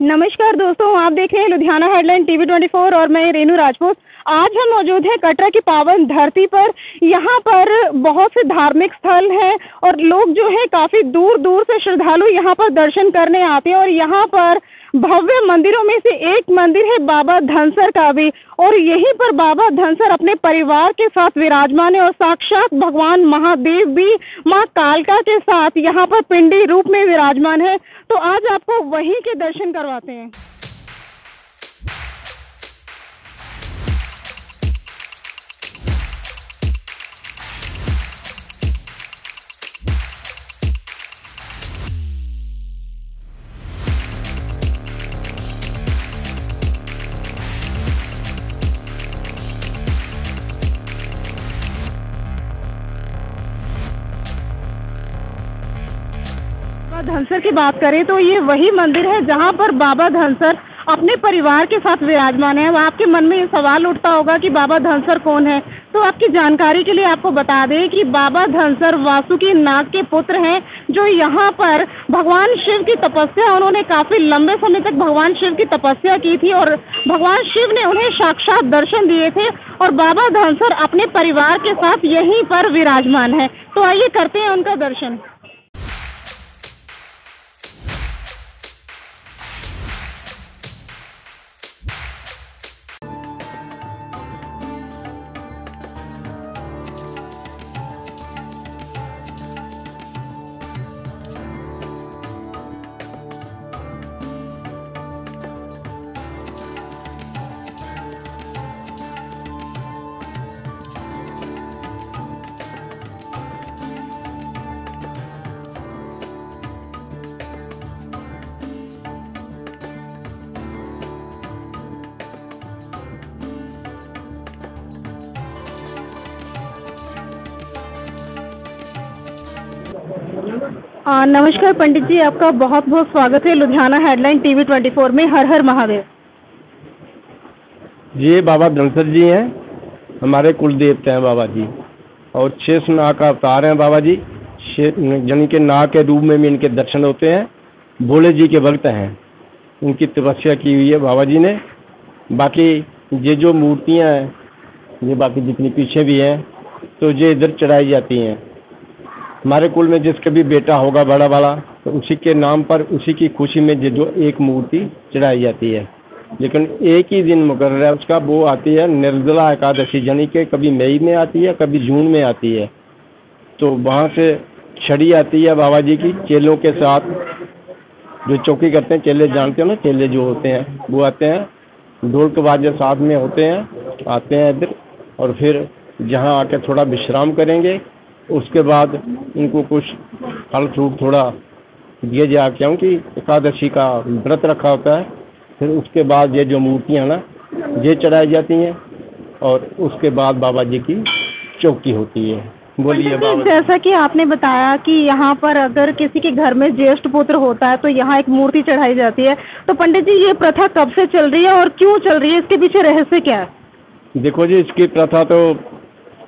नमस्कार दोस्तों, आप देख रहे हैं लुधियाना हेडलाइन टीवी 24 और मैं रेनू राजपूत। आज हम मौजूद हैं कटरा की पावन धरती पर। यहाँ पर बहुत से धार्मिक स्थल हैं और लोग जो है काफी दूर दूर से श्रद्धालु यहाँ पर दर्शन करने आते हैं। और यहाँ पर भव्य मंदिरों में से एक मंदिर है बाबा धनसर का भी, और यहीं पर बाबा धनसर अपने परिवार के साथ विराजमान है और साक्षात भगवान महादेव भी माँ कालका के साथ यहाँ पर पिंडी रूप में विराजमान है। तो आज आपको वहीं के दर्शन करवाते हैं। धनसर की बात करें तो ये वही मंदिर है जहाँ पर बाबा धनसर अपने परिवार के साथ विराजमान है। आपके मन में ये सवाल उठता होगा कि बाबा धनसर कौन है, तो आपकी जानकारी के लिए आपको बता दें कि बाबा धनसर वासुकी नाग के पुत्र हैं, जो यहाँ पर भगवान शिव की तपस्या, उन्होंने काफी लंबे समय तक भगवान शिव की तपस्या की थी और भगवान शिव ने उन्हें साक्षात दर्शन दिए थे। और बाबा धनसर अपने परिवार के साथ यहीं पर विराजमान है। तो आइए करते हैं उनका दर्शन। नमस्कार पंडित जी, आपका बहुत बहुत स्वागत है लुधियाना हेडलाइन टीवी 24 में। हर हर महादेव। ये बाबा धनसर जी हैं, हमारे कुल देवता हैं बाबा जी, और शेष नाग का अवतार हैं बाबा जी। यानी के नाग के रूप में भी इनके दर्शन होते हैं। भोले जी के भक्त हैं, उनकी तपस्या की हुई है बाबा जी ने। बाकी ये जो मूर्तियाँ हैं, ये बाकी जितनी पीछे भी हैं, तो ये इधर चढ़ाई जाती हैं। हमारे कुल में जिसका भी बेटा होगा बड़ा वाला, तो उसी के नाम पर, उसी की खुशी में जो एक मूर्ति चढ़ाई जाती है। लेकिन एक ही दिन मुकर्रर है उसका, वो आती है निर्जला एकादशी, यानी कि कभी मई में आती है, कभी जून में आती है। तो वहाँ से छड़ी आती है बाबा जी की चेलों के साथ, जो चौकी करते हैं चेले, जानते हो ना, चेले जो होते हैं वो आते हैं, ढोल के बाजे साथ में होते हैं, आते हैं इधर, और फिर जहाँ आके थोड़ा विश्राम करेंगे। उसके बाद उनको कुछ फल फ्रूट थोड़ा दिए जाए, क्योंकि एकादशी का व्रत रखा होता है। फिर उसके बाद ये जो मूर्तियाँ ना, ये चढ़ाई जाती हैं, और उसके बाद बाबा जी की चौकी होती है। बोलिए बाबा। जैसा कि आपने बताया कि यहाँ पर अगर किसी के घर में ज्येष्ठ पुत्र होता है तो यहाँ एक मूर्ति चढ़ाई जाती है। तो पंडित जी, ये प्रथा कब से चल रही है और क्यों चल रही है, इसके पीछे रहस्य क्या है? देखो जी, इसकी प्रथा तो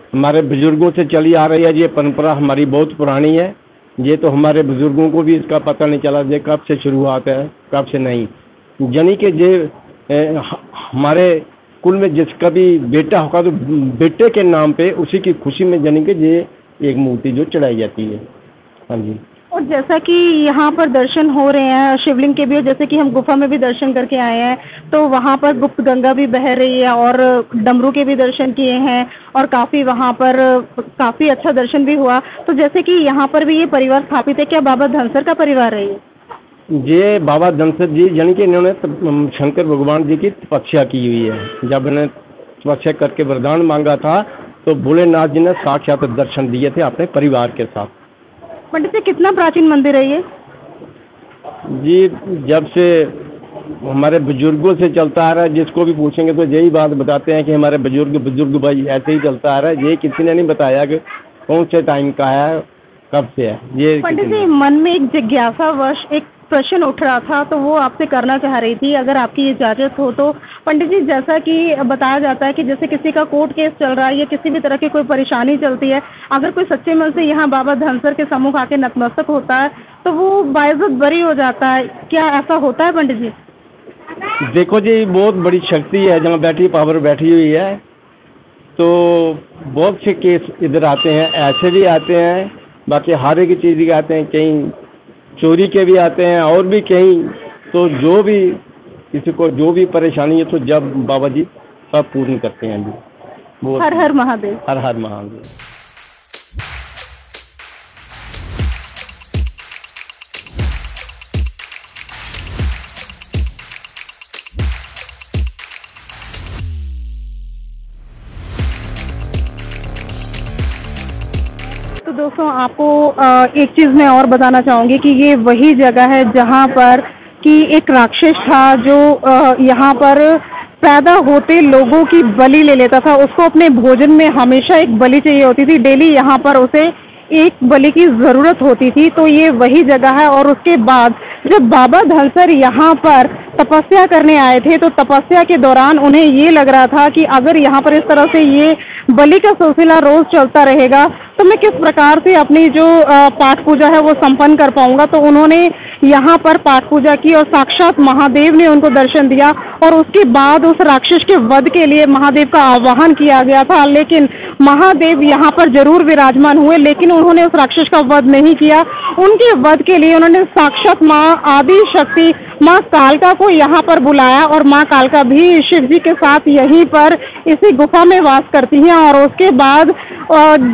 हमारे बुजुर्गों से चली आ रही है। ये परंपरा हमारी बहुत पुरानी है। ये तो हमारे बुजुर्गों को भी इसका पता नहीं चला ये कब से शुरुआत है, कब से नहीं। यानी कि ये हमारे कुल में जिसका भी बेटा होगा, तो बेटे के नाम पे, उसी की खुशी में, यानी कि ये एक मूर्ति जो चढ़ाई जाती है। हाँ जी। और जैसा कि यहाँ पर दर्शन हो रहे हैं शिवलिंग के भी, और जैसे कि हम गुफा में भी दर्शन करके आए हैं, तो वहाँ पर गुप्त गंगा भी बह रही है और डमरू के भी दर्शन किए हैं, और काफ़ी वहाँ पर काफ़ी अच्छा दर्शन भी हुआ। तो जैसे कि यहाँ पर भी ये परिवार स्थापित है, क्या बाबा धनसर का परिवार है ये बाबा धनसर जी, यानी कि इन्होंने शंकर भगवान जी की तपस्या की हुई है। जब इन्हें तपस्या करके वरदान मांगा था, तो भोलेनाथ जी ने साक्षात दर्शन दिए थे अपने परिवार के साथ। पंडित जी, कितना प्राचीन मंदिर है ये? जी, जब से हमारे बुजुर्गों से चलता आ रहा है, जिसको भी पूछेंगे तो यही बात बताते हैं कि हमारे बुजुर्ग भाई ऐसे ही चलता आ रहा है। ये किसी ने नहीं बताया कि कौन से टाइम का है, कब से है ये। पंडित जी, मन में एक जिज्ञासा वश एक प्रश्न उठ रहा था, तो वो आपसे करना चाह रही थी, अगर आपकी इजाज़त हो तो। पंडित जी, जैसा कि बताया जाता है कि जैसे किसी का कोर्ट केस चल रहा है या किसी भी तरह की कोई परेशानी चलती है, अगर कोई सच्चे मन से यहाँ बाबा धनसर के सम्मुख आके नतमस्तक होता है तो वो बाइज्जत बरी हो जाता है। क्या ऐसा होता है पंडित जी? देखो जी, बहुत बड़ी शक्ति है जहाँ बैटरी पावर बैठी हुई है। तो बहुत से केस इधर आते हैं, ऐसे भी आते हैं, बाकी हर एक चीज़ के आते हैं, कहीं चोरी के भी आते हैं और भी कहीं। तो जो भी किसी को जो भी परेशानी है तो जब बाबा जी सब पूर्ण करते हैं जी। वो हर हर महादेव। हर हर महादेव। तो दोस्तों आपको एक चीज़ मैं और बताना चाहूँगी कि ये वही जगह है जहाँ पर कि एक राक्षस था जो यहाँ पर पैदा होते लोगों की बलि ले लेता था। उसको अपने भोजन में हमेशा एक बलि चाहिए होती थी, डेली यहाँ पर उसे एक बलि की ज़रूरत होती थी। तो ये वही जगह है। और उसके बाद जब बाबा धनसर यहाँ पर तपस्या करने आए थे तो तपस्या के दौरान उन्हें ये लग रहा था कि अगर यहाँ पर इस तरह से ये बलि का सिलसिला रोज़ चलता रहेगा तो मैं किस प्रकार से अपनी जो पाठ पूजा है वो संपन्न कर पाऊंगा। तो उन्होंने यहाँ पर पाठ पूजा की और साक्षात महादेव ने उनको दर्शन दिया। और उसके बाद उस राक्षस के वध के लिए महादेव का आह्वान किया गया था, लेकिन महादेव यहाँ पर जरूर विराजमान हुए, लेकिन उन्होंने उस राक्षस का वध नहीं किया। उनके वध के लिए उन्होंने साक्षात माँ आदि शक्ति माँ कालका को यहाँ पर बुलाया। और माँ कालका भी शिव जी के साथ यहीं पर इसी गुफा में वास करती हैं। और उसके बाद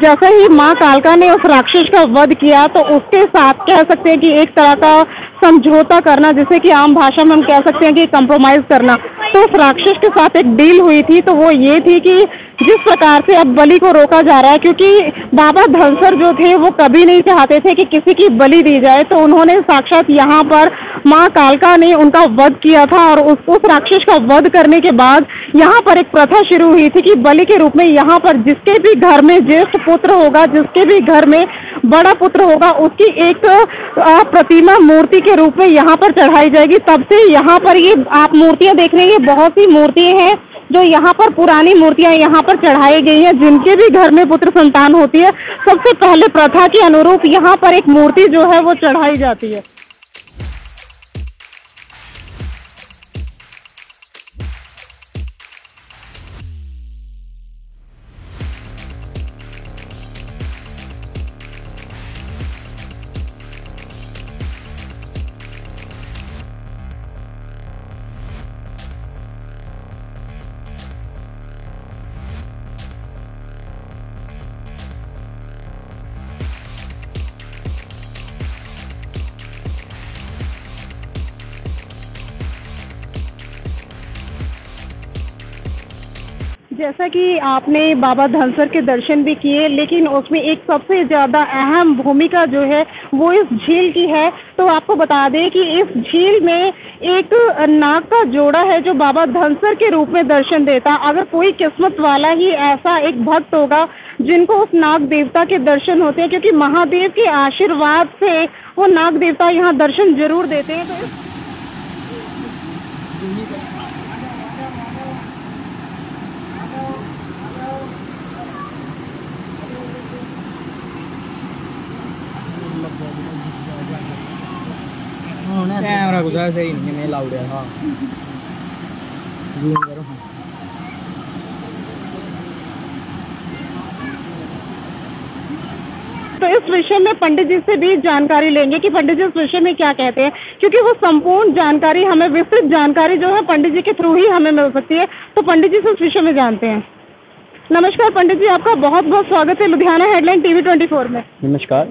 जैसे ही माँ कालका ने उस राक्षस का वध किया तो उसके साथ कह सकते हैं कि एक तरह का समझौता करना, जिसे कि आम भाषा में हम कह सकते हैं कि कंप्रोमाइज करना। तो उस राक्षस के साथ एक डील हुई थी। तो वो ये थी कि जिस प्रकार से अब बलि को रोका जा रहा है, क्योंकि बाबा धनसर जो थे वो कभी नहीं चाहते थे कि किसी की बलि दी जाए, तो उन्होंने साक्षात यहाँ पर माँ कालका ने उनका वध किया था। और उस राक्षस का वध करने के बाद यहाँ पर एक प्रथा शुरू हुई थी कि बलि के रूप में यहाँ पर जिसके भी घर में ज्येष्ठ पुत्र होगा, जिसके भी घर में बड़ा पुत्र होगा, उसकी एक प्रतिमा मूर्ति के रूप में यहाँ पर चढ़ाई जाएगी। तब से यहाँ पर ये आप मूर्तियाँ देख रहे हैं, ये बहुत सी मूर्तियाँ हैं जो यहाँ पर पुरानी मूर्तियाँ यहाँ पर चढ़ाई गई हैं। जिनके भी घर में पुत्र संतान होती है, सबसे पहले प्रथा के अनुरूप यहाँ पर एक मूर्ति जो है वो चढ़ाई जाती है। जैसा कि आपने बाबा धनसर के दर्शन भी किए, लेकिन उसमें एक सबसे ज़्यादा अहम भूमिका जो है वो इस झील की है। तो आपको बता दें कि इस झील में एक नाग का जोड़ा है जो बाबा धनसर के रूप में दर्शन देता। अगर कोई किस्मत वाला ही ऐसा एक भक्त होगा जिनको उस नाग देवता के दर्शन होते हैं, क्योंकि महादेव के आशीर्वाद से वो नाग देवता यहाँ दर्शन जरूर देते हैं। तो कैमरा गुजरा सही नहीं है, लाउड है। हाँ जूम करो। हाँ तो इस विषय में पंडित जी से भी जानकारी लेंगे कि पंडित जी इस विषय में क्या कहते हैं, क्योंकि वो संपूर्ण जानकारी हमें, विस्तृत जानकारी जो है पंडित जी के थ्रू ही हमें मिल सकती है। तो पंडित जी से उस विषय में जानते हैं। नमस्कार पंडित जी, आपका बहुत बहुत स्वागत है लुधियाना हेडलाइन TV 24 में। नमस्कार,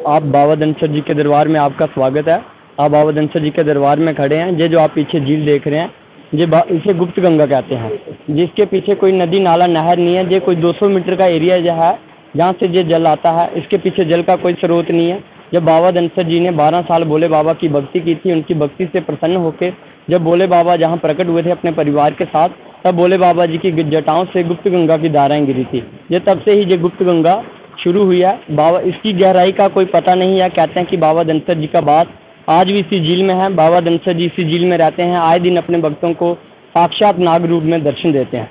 आप बाबा धनसर जी के दरबार में आपका स्वागत है। आप बाबा धनसर जी के दरबार में खड़े हैं। ये जो आप पीछे झील देख रहे हैं, ये इसे गुप्त गंगा कहते हैं, जिसके पीछे कोई नदी नाला नहर नहीं है। ये कोई 200 मीटर का एरिया जो है जहाँ से ये जल आता है। इसके पीछे जल का कोई स्रोत नहीं है। जब बाबा धनसर जी ने 12 साल भोले बाबा की भक्ति की थी, उनकी भक्ति से प्रसन्न होकर जब भोले बाबा जहाँ प्रकट हुए थे अपने परिवार के साथ, तब भोले बाबा जी की जटाओं से गुप्त गंगा की धाराएं गिरी थी। ये तब से ही ये गुप्त गंगा शुरू हुई है। बाबा इसकी गहराई का कोई पता नहीं है। कहते हैं कि बाबा धनसर जी का बात आज भी इसी झील में है। बाबा धनसर जी इसी झील में रहते हैं। आए दिन अपने भक्तों को साक्षात नाग रूप में दर्शन देते हैं।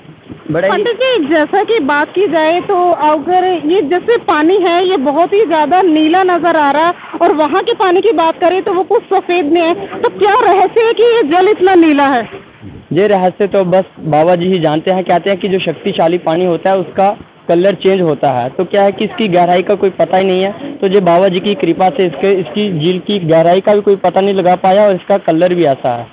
बड़े पंडित जी, जैसा कि बात की जाए तो अगर ये जैसे पानी है ये बहुत ही ज़्यादा नीला नज़र आ रहा है, और वहाँ के पानी की बात करें तो वो कुछ सफ़ेद में है, तो क्या रहस्य है कि ये जल इतना नीला है? ये रहस्य तो बस बाबा जी ही जानते हैं। कहते हैं कि जो शक्तिशाली पानी होता है उसका कलर चेंज होता है, तो क्या है कि इसकी गहराई का कोई पता ही नहीं है। तो जो बाबा जी की कृपा से इसकी झील की गहराई का भी कोई पता नहीं लगा पाया और इसका कलर भी ऐसा है।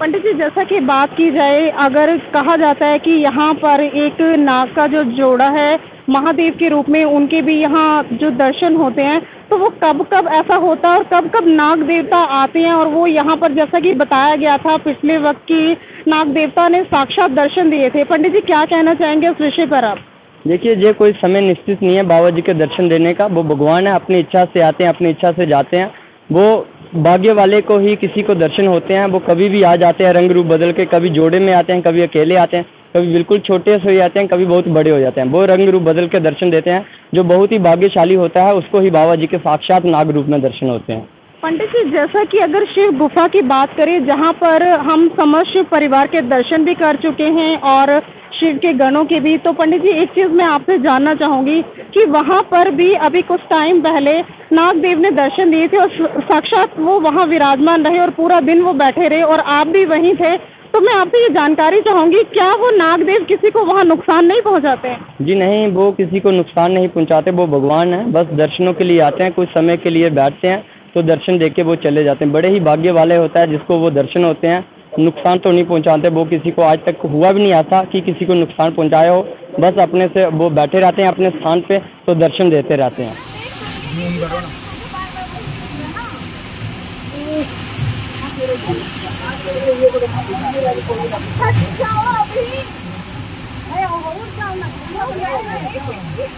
पंडित जी, जैसा कि बात की जाए, अगर कहा जाता है कि यहाँ पर एक नाग का जो जोड़ा है महादेव के रूप में, उनके भी यहाँ जो दर्शन होते हैं, तो वो कब कब ऐसा होता है और कब कब नाग देवता आते हैं और वो यहाँ पर, जैसा कि बताया गया था पिछले वक्त की, नाग देवता ने साक्षात दर्शन दिए थे। पंडित जी, क्या कहना चाहेंगे इस विषय पर आप? देखिए, ये कोई समय निश्चित नहीं है बाबा जी के दर्शन देने का। वो भगवान है, अपनी इच्छा से आते हैं, अपनी इच्छा से जाते हैं। वो भाग्य वाले को ही किसी को दर्शन होते हैं। वो कभी भी आ जाते हैं रंग रूप बदल के, कभी जोड़े में आते हैं, कभी अकेले आते हैं, कभी बिल्कुल छोटे से हो जाते हैं, कभी बहुत बड़े हो जाते हैं। वो रंग रूप बदल के दर्शन देते हैं। जो बहुत ही भाग्यशाली होता है उसको ही बाबा जी के साक्षात नाग रूप में दर्शन होते हैं। पंडित जी, जैसा कि अगर शिव गुफा की बात करें, जहाँ पर हम समस्त शिव परिवार के दर्शन भी कर चुके हैं और शिव के गणों के भी, तो पंडित जी एक चीज़ मैं आपसे जानना चाहूँगी कि वहाँ पर भी अभी कुछ टाइम पहले नागदेव ने दर्शन दिए थे और साक्षात वो वहाँ विराजमान रहे और पूरा दिन वो बैठे रहे और आप भी वहीं थे। तो मैं आपसे ये जानकारी चाहूँगी, क्या वो नागदेव किसी को वहाँ नुकसान नहीं पहुँचाते हैं? जी नहीं, वो किसी को नुकसान नहीं पहुँचाते। वो भगवान हैं, बस दर्शनों के लिए आते हैं, कुछ समय के लिए बैठते हैं, तो दर्शन देख के वो चले जाते हैं। बड़े ही भाग्य वाले होता है जिसको वो दर्शन होते हैं। नुकसान तो नहीं पहुंचाते। वो किसी को आज तक हुआ भी नहीं आता कि किसी को नुकसान पहुंचाया हो। बस अपने से वो बैठे रहते हैं अपने स्थान पे, तो दर्शन देते रहते हैं।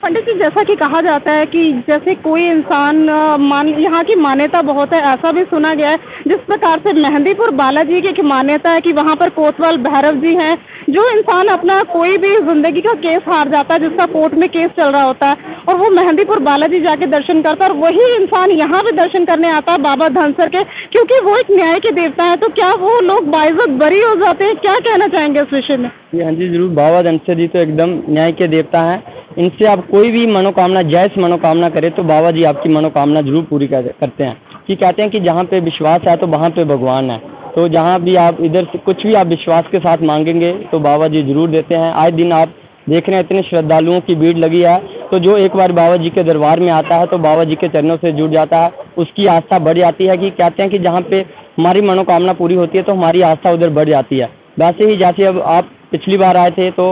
पंडित जी, जैसा कि कहा जाता है कि जैसे कोई इंसान यहाँ की मान्यता बहुत है, ऐसा भी सुना गया है, जिस प्रकार से मेहंदीपुर बालाजी की एक मान्यता है कि वहाँ पर कोतवाल भैरव जी हैं। जो इंसान अपना कोई भी जिंदगी का केस हार जाता है, जिसका कोर्ट में केस चल रहा होता है, और वो मेहंदीपुर बालाजी जाके दर्शन करता है, और वही इंसान यहाँ पे दर्शन करने आता है बाबा धनसर के, क्योंकि वो एक न्याय के देवता है। तो क्या वो लोग बाइज्जत बरी हो जाते हैं? क्या कहना चाहेंगे इस विषय में? हाँ जी, जरूर। बाबा धनसर जी तो एकदम न्याय के देवता हैं। इनसे आप कोई भी मनोकामना, जायज़ मनोकामना करें तो बाबा जी आपकी मनोकामना जरूर पूरी करते हैं। कि कहते हैं कि जहाँ पे विश्वास है तो वहाँ पे भगवान है। तो जहाँ भी आप इधर से कुछ भी आप विश्वास के साथ मांगेंगे तो बाबा जी जरूर देते हैं। आए दिन आप देख रहे हैं इतने श्रद्धालुओं की भीड़ लगी है, तो जो एक बार बाबा जी के दरबार में आता है तो बाबा जी के चरणों से जुड़ जाता है, उसकी आस्था बढ़ जाती है। कि कहते हैं कि जहाँ पे हमारी मनोकामना पूरी होती है तो हमारी आस्था उधर बढ़ जाती है। वैसे ही जैसे अब आप पिछली बार आए थे तो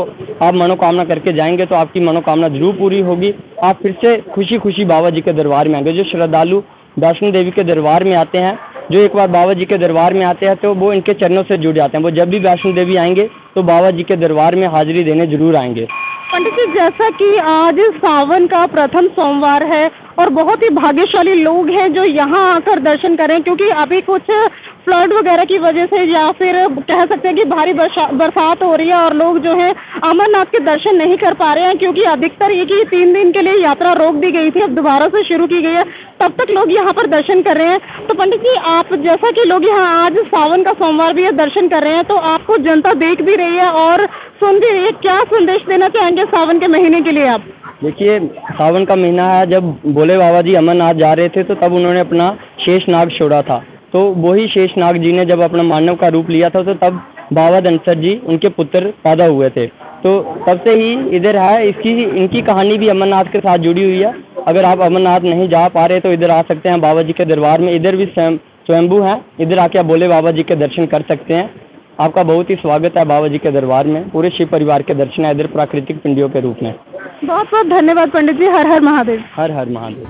आप मनोकामना करके जाएंगे तो आपकी मनोकामना जरूर पूरी होगी। आप फिर से खुशी खुशी बाबा जी के दरबार में आएंगे। जो श्रद्धालु वैष्णो देवी के दरबार में आते हैं, जो एक बार बाबा जी के दरबार में आते हैं तो वो इनके चरणों से जुड़ जाते हैं। वो जब भी वैष्णो देवी आएंगे तो बाबा जी के दरबार में हाजिरी देने जरूर आएंगे। पंडित जी, जैसा कि आज सावन का प्रथम सोमवार है और बहुत ही भाग्यशाली लोग हैं जो यहाँ आकर दर्शन करें, क्योंकि अभी कुछ फ्लड वगैरह की वजह से या फिर कह सकते हैं कि भारी बरसात हो रही है और लोग जो है अमरनाथ के दर्शन नहीं कर पा रहे हैं, क्योंकि अधिकतर ये कि 3 दिन के लिए यात्रा रोक दी गई थी, अब दोबारा से शुरू की गई है, तब तक लोग यहाँ पर दर्शन कर रहे हैं। तो पंडित जी, आप जैसा कि लोग यहाँ आज सावन का सोमवार भी है दर्शन कर रहे हैं, तो आपको जनता देख भी रही है और सुन भी रही है, क्या संदेश देना चाहेंगे सावन के महीने के लिए आप? देखिए, सावन का महीना है, जब भोले बाबा जी अमरनाथ जा रहे थे तो तब उन्होंने अपना शेष नाग छोड़ा था। तो वही शेष नाग जी ने जब अपना मानव का रूप लिया था तो तब बाबा धनसर जी उनके पुत्र पैदा हुए थे। तो तब से ही इधर है, इनकी कहानी भी अमरनाथ के साथ जुड़ी हुई है। अगर आप अमरनाथ नहीं जा पा रहे तो इधर आ सकते हैं बाबा जी के दरबार में। इधर भी स्वयंभू है, इधर आके आप भोले बाबा जी के दर्शन कर सकते हैं। आपका बहुत ही स्वागत है बाबा जी के दरबार में। पूरे शिव परिवार के दर्शन है इधर प्राकृतिक पिंडियों के रूप में। बहुत बहुत धन्यवाद पंडित जी। हर हर महादेव। हर हर महादेव।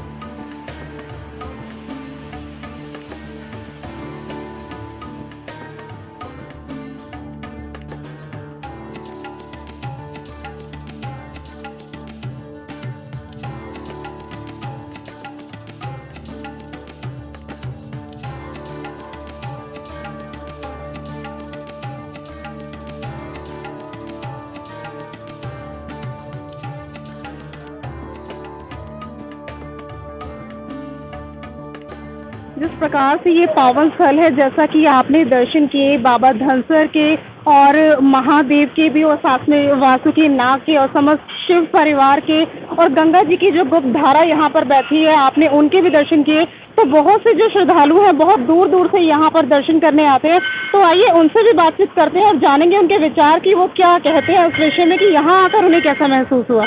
जिस प्रकार से ये पावन स्थल है, जैसा कि आपने दर्शन किए बाबा धनसर के, और महादेव के भी और साथ में वासुकी नाग के और समस्त शिव परिवार के और गंगा जी की जो गुप्त धारा यहाँ पर बहती है, आपने उनके भी दर्शन किए। तो बहुत से जो श्रद्धालु हैं बहुत दूर दूर से यहाँ पर दर्शन करने आते हैं। तो आइए उनसे भी बातचीत करते हैं और जानेंगे उनके विचार कि वो क्या कहते हैं उस विषय में कि यहाँ आकर उन्हें कैसा महसूस हुआ।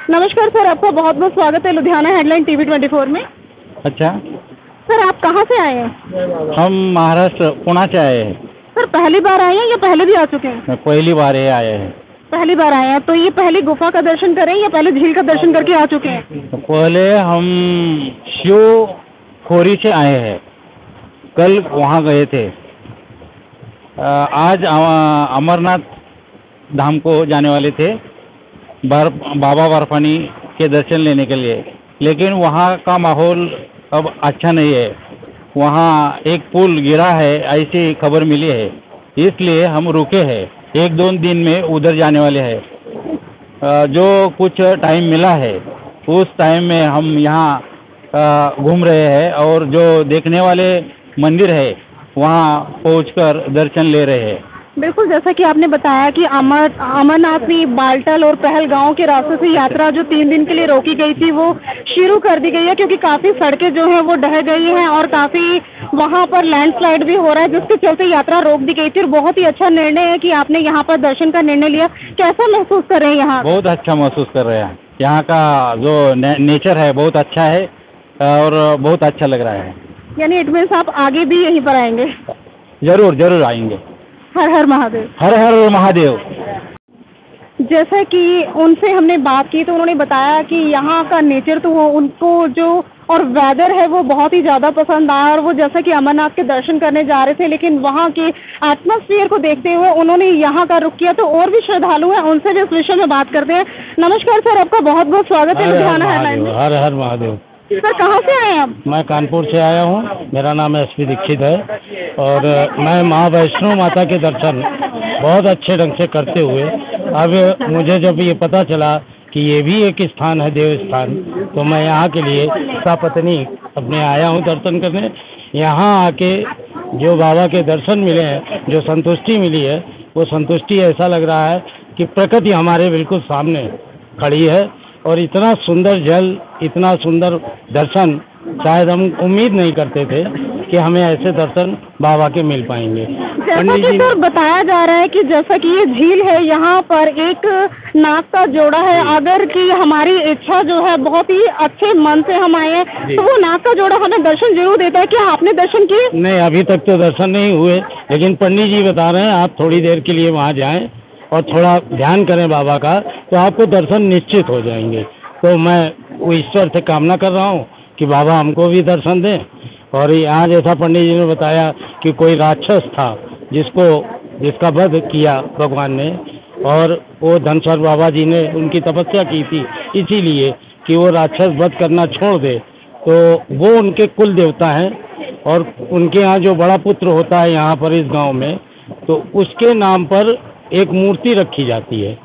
नमस्कार सर, आपका बहुत बहुत स्वागत है लुधियाना हेडलाइन TV 24 में। अच्छा सर, आप कहाँ से आए हैं? हम महाराष्ट्र पुणे से आए हैं। सर, पहली बार आए हैं या पहले भी आ चुके हैं? पहली बार ये आए हैं। पहली बार आए हैं। तो ये पहली गुफा का दर्शन करें या पहले झील का दर्शन करके आ चुके हैं? पहले हम शिव खोरी से आए हैं, कल वहाँ गए थे। आज अमरनाथ धाम को जाने वाले थे बाबा बर्फानी के दर्शन लेने के लिए, लेकिन वहाँ का माहौल अब अच्छा नहीं है। वहाँ एक पुल गिरा है ऐसी खबर मिली है, इसलिए हम रुके हैं। 1-2 दिन में उधर जाने वाले हैं। जो कुछ टाइम मिला है उस टाइम में हम यहाँ घूम रहे हैं और जो देखने वाले मंदिर है वहाँ पहुंचकर दर्शन ले रहे हैं। बिल्कुल, जैसा कि आपने बताया कि अमरनाथ में बालटल और पहलगांव के रास्ते से यात्रा जो 3 दिन के लिए रोकी गई थी वो शुरू कर दी गई है, क्योंकि काफ़ी सड़कें जो हैं वो ढह गई हैं और काफ़ी वहां पर लैंडस्लाइड भी हो रहा है, जिसके चलते यात्रा रोक दी गई थी। और बहुत ही अच्छा निर्णय है कि आपने यहाँ पर दर्शन का निर्णय लिया। कैसा महसूस कर रहे हैं यहाँ? बहुत अच्छा महसूस कर रहे हैं। यहाँ का जो नेचर है बहुत अच्छा है और बहुत अच्छा लग रहा है। यानी इट मीन्स आप आगे भी यहीं पर आएंगे? जरूर जरूर आएंगे। हर हर महादेव। हर हर महादेव। जैसा कि उनसे हमने बात की तो उन्होंने बताया कि यहाँ का नेचर तो वो उनको जो और वेदर है वो बहुत ही ज़्यादा पसंद आया, और वो जैसा कि अमरनाथ के दर्शन करने जा रहे थे लेकिन वहाँ के एटमॉस्फेयर को देखते हुए उन्होंने यहाँ का रुख किया। तो और भी श्रद्धालु हैं, उनसे भी इस विषय में बात करते हैं। नमस्कार सर, आपका बहुत बहुत स्वागत है लुधियाना हेडलाइन में। हर हर महादेव। सर, कहाँ से आए हैं आप? मैं कानपुर से आया हूँ। मेरा नाम SP दीक्षित है और मैं माँ वैष्णो माता के दर्शन बहुत अच्छे ढंग से करते हुए अब मुझे जब ये पता चला कि ये भी एक स्थान है देव स्थान, तो मैं यहाँ के लिए सपत्नी अपने आया हूँ दर्शन करने। यहाँ आके जो बाबा के दर्शन मिले हैं, जो संतुष्टि मिली है, वो संतुष्टि ऐसा लग रहा है कि प्रकृति हमारे बिल्कुल सामने खड़ी है। और इतना सुंदर जल, इतना सुंदर दर्शन शायद हम उम्मीद नहीं करते थे कि हमें ऐसे दर्शन बाबा के मिल पाएंगे। जैसा कि सर बताया जा रहा है कि जैसा कि ये झील है, यहाँ पर एक नाग का जोड़ा है। अगर कि हमारी इच्छा जो है बहुत ही अच्छे मन से हम आए हैं तो वो नाग का जोड़ा हमें दर्शन जरूर देता है। क्या आपने दर्शन किए? नहीं, अभी तक तो दर्शन नहीं हुए, लेकिन पंडित जी बता रहे हैं आप थोड़ी देर के लिए वहाँ जाएं और थोड़ा ध्यान करें बाबा का, तो आपको दर्शन निश्चित हो जाएंगे। तो मैं वो ईश्वर से कामना कर रहा हूँ कि बाबा हमको भी दर्शन दें। और यहाँ जैसा पंडित जी ने बताया कि कोई राक्षस था जिसका वध किया भगवान ने, और वो धनसर बाबा जी ने उनकी तपस्या की थी इसीलिए कि वो राक्षस वध करना छोड़ दे। तो वो उनके कुल देवता हैं और उनके यहाँ जो बड़ा पुत्र होता है यहाँ पर इस गाँव में, तो उसके नाम पर एक मूर्ति रखी जाती है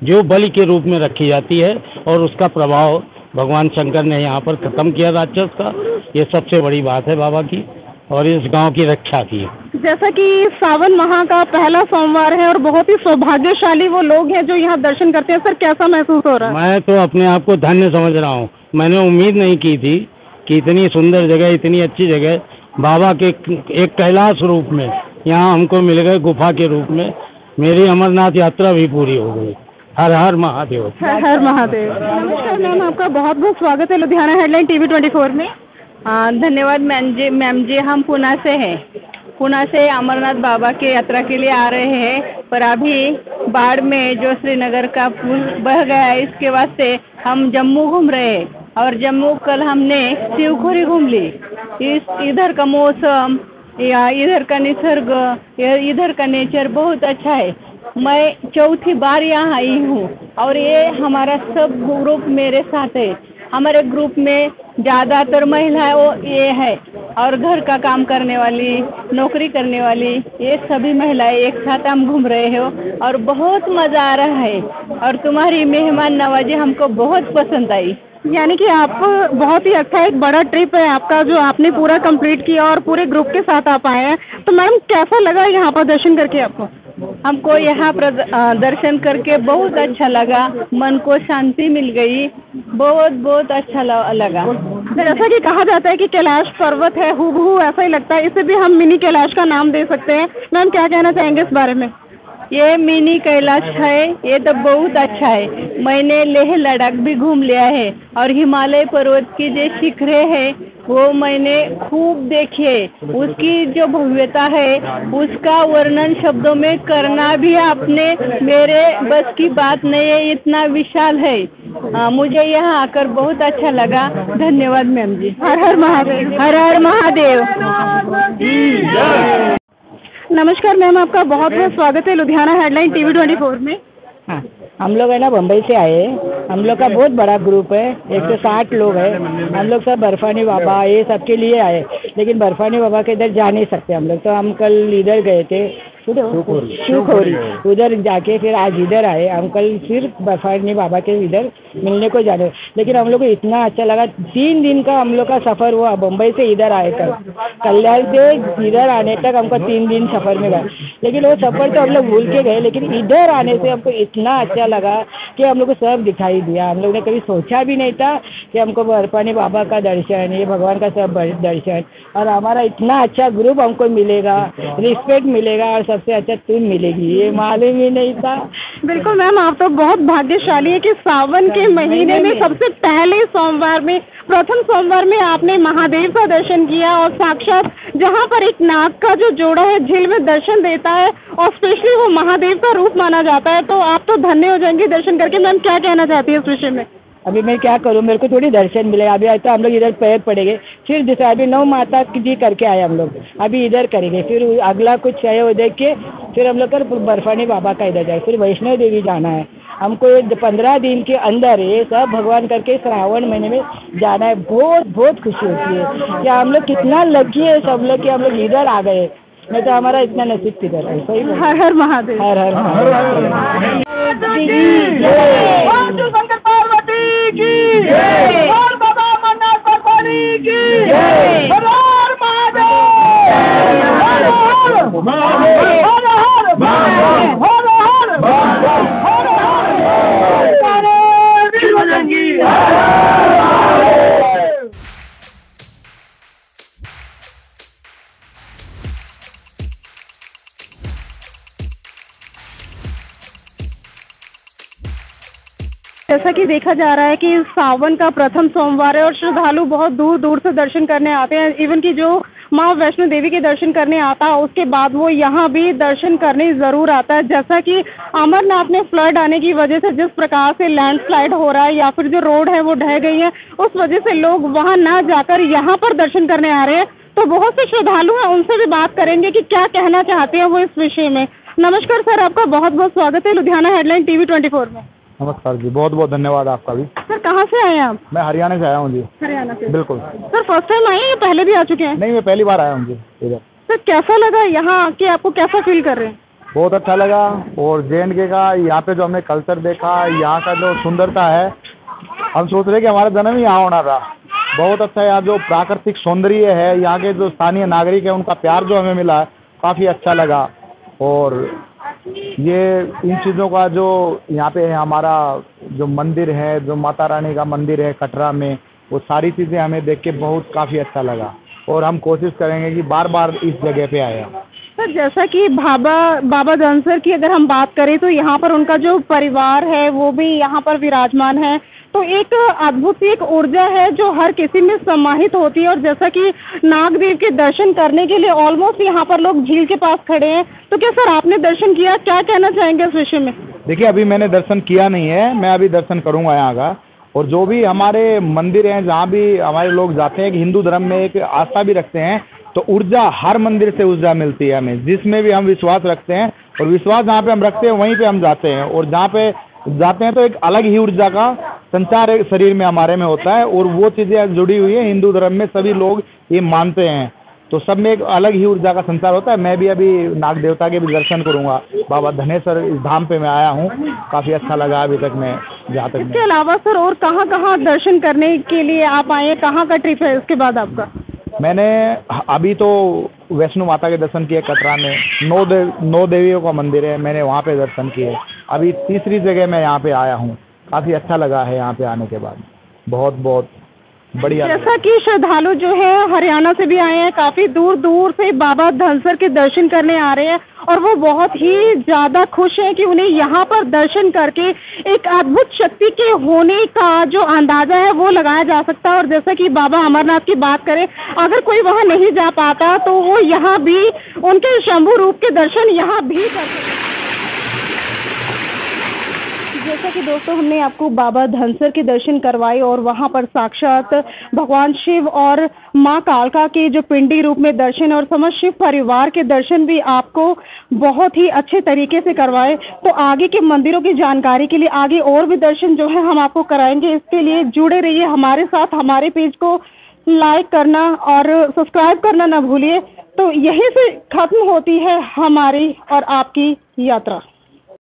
जो बलि के रूप में रखी जाती है, और उसका प्रभाव भगवान शंकर ने यहाँ पर खत्म किया राक्षस का। ये सबसे बड़ी बात है बाबा की, और इस गांव की रक्षा की। जैसा कि सावन माह का पहला सोमवार है और बहुत ही सौभाग्यशाली वो लोग हैं जो यहाँ दर्शन करते हैं। सर, कैसा महसूस हो रहा है? मैं तो अपने आप को धन्य समझ रहा हूँ। मैंने उम्मीद नहीं की थी कि इतनी सुंदर जगह, इतनी अच्छी जगह बाबा के एक कैलाश रूप में यहाँ हमको मिल गए, गुफा के रूप में। मेरी अमरनाथ यात्रा भी पूरी हो गई। हर हर महादेव। हर हर महादेव। नमस्कार मैम, आपका बहुत बहुत स्वागत है लुधियाना हेडलाइन TV 24 में। धन्यवाद मैम जी। हम पुणे से हैं। पुणे से अमरनाथ बाबा के यात्रा के लिए आ रहे हैं, पर अभी बाढ़ में जो श्रीनगर का पुल बह गया है इसके वास्ते हम जम्मू घूम रहे हैं। और जम्मू कल हमने शिवखोरी घूम ली। इधर का मौसम या इधर का निसर्ग, इधर का नेचर बहुत अच्छा है। मैं चौथी बार यहाँ आई हूँ और ये हमारा सब ग्रुप मेरे साथ है। हमारे ग्रुप में ज़्यादातर महिलाएं वो ये है, और घर का काम करने वाली, नौकरी करने वाली, ये सभी महिलाएं एक साथ हम घूम रहे हो और बहुत मज़ा आ रहा है। और तुम्हारी मेहमान नवाजी हमको बहुत पसंद आई। यानी कि आप बहुत ही अच्छा, एक बड़ा ट्रिप है आपका जो आपने पूरा कंप्लीट किया और पूरे ग्रुप के साथ आप आए हैं। तो मैडम, कैसा लगा यहाँ पर दर्शन करके आपको? हमको यहाँ पर दर्शन करके बहुत अच्छा लगा, मन को शांति मिल गई, बहुत बहुत अच्छा लगा। जैसा कि कहा जाता है कि कैलाश पर्वत है, हूबहू ऐसा ही लगता है, इसे भी हम मिनी कैलाश का नाम दे सकते हैं। मैम क्या कहना चाहेंगे इस बारे में? ये मिनी कैलाश है, ये तो बहुत अच्छा है। मैंने लेह लद्दाख भी घूम लिया है और हिमालय पर्वत की जो शिखरें है वो मैंने खूब देखी है। उसकी जो भव्यता है उसका वर्णन शब्दों में करना भी आपने मेरे बस की बात नहीं है, इतना विशाल है। मुझे यहाँ आकर बहुत अच्छा लगा। धन्यवाद मैम जी। हर हर महादेव। हर हर महादेव। नमस्कार मैम, आपका बहुत बहुत स्वागत है लुधियाना हेडलाइन टीवी 24 में। हाँ, हम लोग है ना बम्बई से आए हैं। हम लोग का बहुत बड़ा ग्रुप है, 160 लोग है। हम लोग सब बर्फानी बाबा ये सब के लिए आए, लेकिन बर्फानी बाबा के इधर जा नहीं सकते हम लोग, तो हम कल इधर गए थे शिवखोरी, उधर जाके फिर आज इधर आए। हम कल फिर बर्फानी बाबा के इधर मिलने को जाने, लेकिन हम लोग को इतना अच्छा लगा। 3 दिन का हम लोग का सफ़र हुआ, बम्बई से इधर आए कल, कल्याण से इधर आने तक हमको 3 दिन सफ़र में गए। लेकिन वो सफ़र तो हम लोग भूल के गए, लेकिन इधर आने से हमको इतना अच्छा लगा कि हम लोग को सब दिखाई दिया। हम लोग ने कभी सोचा भी नहीं था कि हमको बर्फानी बाबा का दर्शन, ये भगवान का सब दर्शन, और हमारा इतना अच्छा ग्रुप हमको मिलेगा, रिस्पेक्ट मिलेगा, और सबसे अच्छा टीम मिलेगी, ये मालूम ही नहीं था। बिल्कुल मैम, आप तो बहुत भाग्यशाली है कि सावन के महीने में सबसे पहले सोमवार में, प्रथम सोमवार में आपने महादेव का दर्शन किया, और साक्षात जहाँ पर एक नाग का जो जोड़ा है झील में दर्शन देता है और स्पेशली वो महादेव का रूप माना जाता है, तो आप तो धन्य हो जाएंगे दर्शन करके। मैम क्या कहना चाहती है इस विषय में? अभी मैं क्या करूँ, मेरे को थोड़ी दर्शन मिलेगा। अभी तो हम लोग इधर पैर पड़ेंगे, फिर दूसरा अभी 9 माता जी करके आए हम लोग, अभी इधर करेंगे, फिर अगला कुछ है वो देख के फिर हम लोग कर बर्फानी बाबा का इधर जाए, फिर वैष्णो देवी जाना है हमको। 15 दिन के अंदर ये सब भगवान करके श्रावण महीने में जाना है। बहुत बहुत खुशी होती है कि हम लोग कितना लकी है सब लोग कि हम लोग इधर आ गए, नहीं तो हमारा इतना नसीब किधर है। सही हर हर महादेव। हर हर महादेव। जैसा कि देखा जा रहा है कि सावन का प्रथम सोमवार है और श्रद्धालु बहुत दूर दूर से दर्शन करने आते हैं। इवन कि जो माँ वैष्णो देवी के दर्शन करने आता है उसके बाद वो यहाँ भी दर्शन करने ज़रूर आता है। जैसा कि अमरनाथ में फ्लड आने की वजह से जिस प्रकार से लैंडस्लाइड हो रहा है या फिर जो रोड है वो ढह गई है, उस वजह से लोग वहाँ ना जाकर यहाँ पर दर्शन करने आ रहे हैं। तो बहुत से श्रद्धालु हैं, उनसे भी बात करेंगे कि क्या कहना चाहते हैं वो इस विषय में। नमस्कार सर, आपका बहुत बहुत स्वागत है लुधियाना हेडलाइन टीवी 24 में। नमस्कार जी, बहुत बहुत धन्यवाद आपका भी। सर कहाँ से आए हैं आप? मैं हरियाणा से आया हूँ जी। हरियाणा से? बिल्कुल। सर फर्स्ट टाइम आए हैं या पहले भी आ चुके हैं? नहीं, मैं पहली बार आया हूँ जी इधर। सर कैसा लगा यहाँ आके, आपको कैसा फील कर रहे हैं? बहुत अच्छा लगा, और JNK का यहाँ पे जो हमने कल्चर देखा, यहाँ का जो सुंदरता है, हम सोच रहे कि हमारा जन्म ही यहाँ होना था। बहुत अच्छा, यहाँ जो प्राकृतिक सौंदर्य है, यहाँ के जो स्थानीय नागरिक है उनका प्यार जो हमें मिला काफ़ी अच्छा लगा। और ये इन चीज़ों का जो यहाँ पे है, हमारा जो मंदिर है, जो माता रानी का मंदिर है कटरा में, वो सारी चीज़ें हमें देख के बहुत काफ़ी अच्छा लगा, और हम कोशिश करेंगे कि बार बार इस जगह पे आए। सर जैसा कि बाबा धनसर की अगर हम बात करें तो यहाँ पर उनका जो परिवार है वो भी यहाँ पर विराजमान है, तो एक अद्भुत सी एक ऊर्जा है जो हर किसी में समाहित होती है। और जैसा कि नागदेव के दर्शन करने के लिए ऑलमोस्ट यहाँ पर लोग झील के पास खड़े हैं, तो क्या सर आपने दर्शन किया, क्या कहना चाहेंगे इस विषय में? देखिए, अभी मैंने दर्शन किया नहीं है, मैं अभी दर्शन करूँगा यहाँ का। और जो भी हमारे मंदिर हैं, जहाँ भी हमारे लोग जाते हैं, कि हिंदू धर्म में एक आस्था भी रखते हैं, तो ऊर्जा हर मंदिर से ऊर्जा मिलती है हमें, जिसमें भी हम विश्वास रखते हैं, और विश्वास जहाँ पे हम रखते हैं वहीं पे हम जाते हैं, और जहाँ पे जाते हैं तो एक अलग ही ऊर्जा का संचार शरीर में हमारे में होता है, और वो चीज़ें जुड़ी हुई है हिंदू धर्म में, सभी लोग ये मानते हैं, तो सब में एक अलग ही ऊर्जा का संचार होता है। मैं भी अभी नाग देवता के भी दर्शन करूंगा, बाबा धनेश्वर इस धाम पे मैं आया हूँ, काफ़ी अच्छा लगा अभी तक मैं जहाँ तक। इसके अलावा सर और कहाँ दर्शन करने के लिए आप आए, कहाँ का ट्रिप है इसके बाद आपका? मैंने अभी तो वैष्णो माता के दर्शन किए कटरा में, 9 देवियों का मंदिर है, मैंने वहाँ पे दर्शन किए। अभी तीसरी जगह मैं यहाँ पे आया हूँ, काफ़ी अच्छा लगा है यहाँ पे आने के बाद, बहुत बहुत बढ़िया। जैसा कि श्रद्धालु जो है हरियाणा से भी आए हैं, काफी दूर दूर से बाबा धनसर के दर्शन करने आ रहे हैं और वो बहुत ही ज्यादा खुश हैं कि उन्हें यहाँ पर दर्शन करके एक अद्भुत शक्ति के होने का जो अंदाजा है वो लगाया जा सकता है। और जैसा कि बाबा अमरनाथ की बात करें, अगर कोई वहाँ नहीं जा पाता तो वो यहाँ भी उनके शंभू रूप के दर्शन यहाँ भी कर सकते हैं। जैसा कि दोस्तों हमने आपको बाबा धनसर के दर्शन करवाए और वहाँ पर साक्षात भगवान शिव और माँ कालका के जो पिंडी रूप में दर्शन और समस्त शिव परिवार के दर्शन भी आपको बहुत ही अच्छे तरीके से करवाए, तो आगे के मंदिरों की जानकारी के लिए आगे और भी दर्शन जो है हम आपको कराएंगे। इसके लिए जुड़े रहिए हमारे साथ, हमारे पेज को लाइक करना और सब्सक्राइब करना ना भूलिए। तो यहीं से खत्म होती है हमारी और आपकी यात्रा।